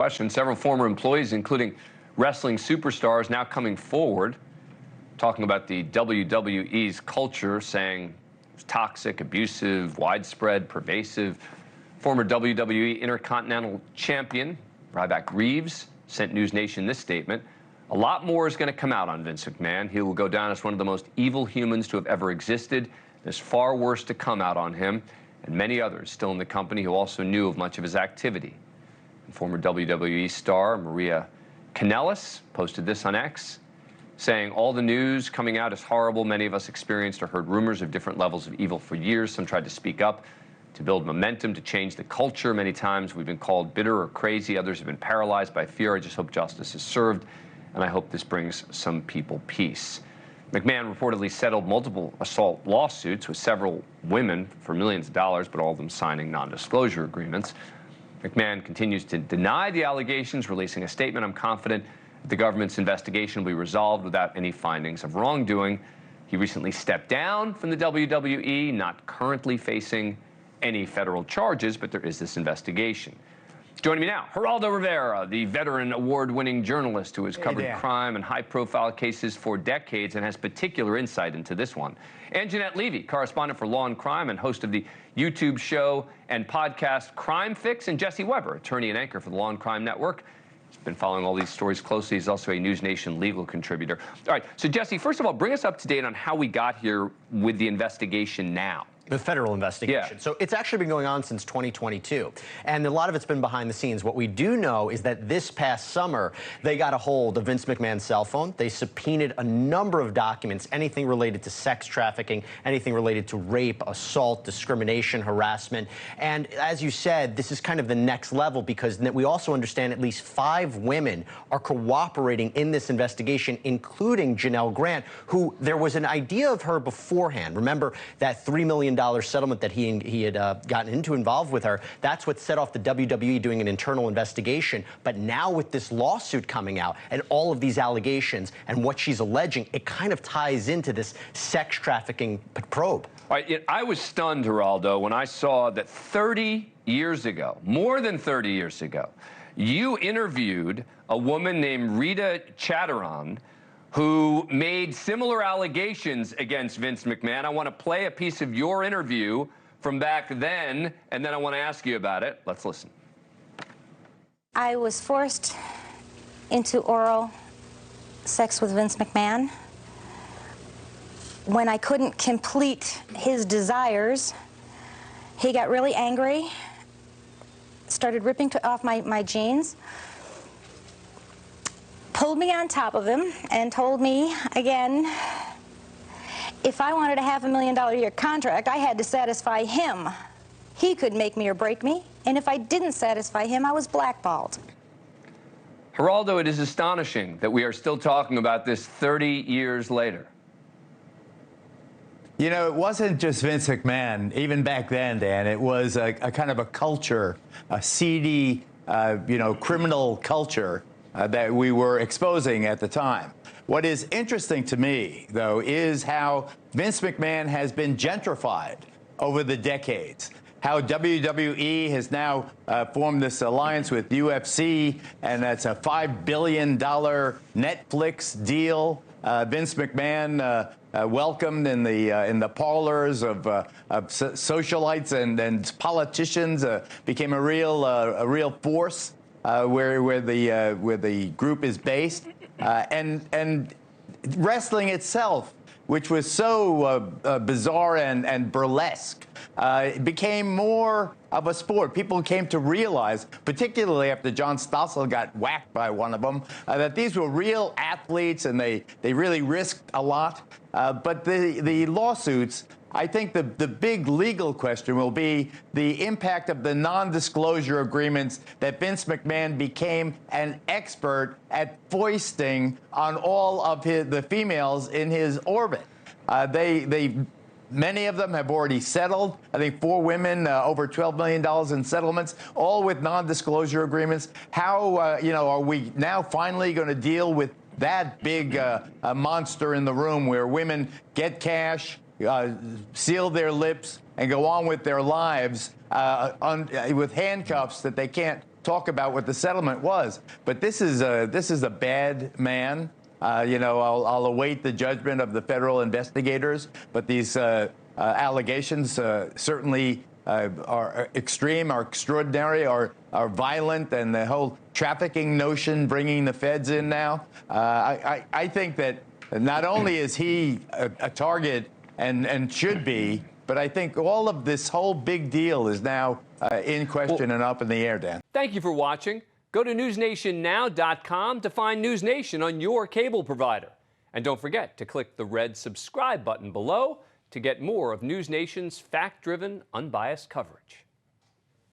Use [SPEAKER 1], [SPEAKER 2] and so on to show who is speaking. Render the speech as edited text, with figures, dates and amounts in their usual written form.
[SPEAKER 1] Question. Several former employees, including wrestling superstars, now coming forward, talking about the WWE's culture, saying it's toxic, abusive, widespread, pervasive. Former WWE Intercontinental Champion Ryback Reeves sent NewsNation this statement. A lot more is going to come out on Vince McMahon. He will go down as one of the most evil humans to have ever existed. There's far worse to come out on him, and many others still in the company who also knew of much of his activity. Former WWE star Maria Kanellis posted this on X, saying, all the news coming out is horrible. Many of us experienced or heard rumors of different levels of evil for years. Some tried to speak up, to build momentum, to change the culture. Many times we've been called bitter or crazy. Others have been paralyzed by fear. I just hope justice is served, and I hope this brings some people peace. McMahon reportedly settled multiple assault lawsuits with several women for millions of dollars, but all of them signing non-disclosure agreements. McMahon continues to deny the allegations, releasing a statement. I'm confident that the government's investigation will be resolved without any findings of wrongdoing. He recently stepped down from the WWE, not currently facing any federal charges, but there is this investigation. Joining me now, Geraldo Rivera, the veteran award-winning journalist who has covered crime and high-profile cases for decades and has particular insight into this one. Angenette Levy, correspondent for Law and Crime and host of the YouTube show and podcast Crime Fix, and Jesse Weber, attorney and anchor for the Law and Crime Network. He's been following all these stories closely. He's also a NewsNation legal contributor. All right, so Jesse, first of all, bring us up to date on how we got here with the investigation now.
[SPEAKER 2] The federal investigation.
[SPEAKER 1] Yeah.
[SPEAKER 2] So it's actually been going on since 2022, and a lot of it's been behind the scenes. What we do know is that this past summer, they got a hold of Vince McMahon's cell phone. They subpoenaed a number of documents, anything related to sex trafficking, anything related to rape, assault, discrimination, harassment. And as you said, this is kind of the next level, because we also understand at least 5 women are cooperating in this investigation, including Janel Grant, who there was an idea of her beforehand. Remember that $3 million settlement that he had gotten involved with her. That's what set off the WWE doing an internal investigation. But now with this lawsuit coming out and all of these allegations and what she's alleging, it kind of ties into this sex trafficking probe.
[SPEAKER 1] All right, I was stunned, Geraldo, when I saw that 30 years ago, more than 30 years ago, you interviewed a woman named Rita Chatterton, who made similar allegations against Vince McMahon. I want to play a piece of your interview from back then, and then I want to ask you about it. Let's listen.
[SPEAKER 3] I was forced into oral sex with Vince McMahon. When I couldn't complete his desires, he got really angry, started ripping off my jeans, pulled me on top of him and told me again, if I wanted to have $1 million a year contract, I had to satisfy him. He could make me or break me, and if I didn't satisfy him, I was blackballed.
[SPEAKER 1] Geraldo, it is astonishing that we are still talking about this 30 years later.
[SPEAKER 4] You know, it wasn't just Vince McMahon, even back then, Dan. It was a kind of a culture, a seedy, criminal culture that we were exposing at the time. What is interesting to me, though, is how Vince McMahon has been gentrified over the decades. How WWE has now formed this alliance with UFC, and that's a $5 billion Netflix deal. Vince McMahon welcomed in the parlors of socialites and politicians, became a real force. Where the group is based, and wrestling itself, which was so bizarre and burlesque, it became more of a sport. People came to realize, particularly after John Stossel got whacked by one of them, that these were real athletes and they really risked a lot. But the lawsuits, I think the big legal question will be the impact of the non-disclosure agreements that Vince McMahon became an expert at foisting on all of the females in his orbit. Many of them have already settled. I think 4 women, over $12 million in settlements, all with non-disclosure agreements. How, are we now finally going to deal with that big monster in the room where women get cash, seal their lips, and go on with their lives with handcuffs that they can't talk about what the settlement was. But this is a bad man. I'll await the judgment of the federal investigators. But these allegations certainly are extreme, are extraordinary, are violent, and the whole trafficking notion, bringing the feds in now. I think that not only is he a target and should be, but I think all of this whole big deal is now in question and up in the air, Dan.
[SPEAKER 5] Thank you for watching. Go to NewsNationNow.com to find NewsNation on your cable provider. And don't forget to click the red subscribe button below to get more of NewsNation's fact-driven, unbiased coverage.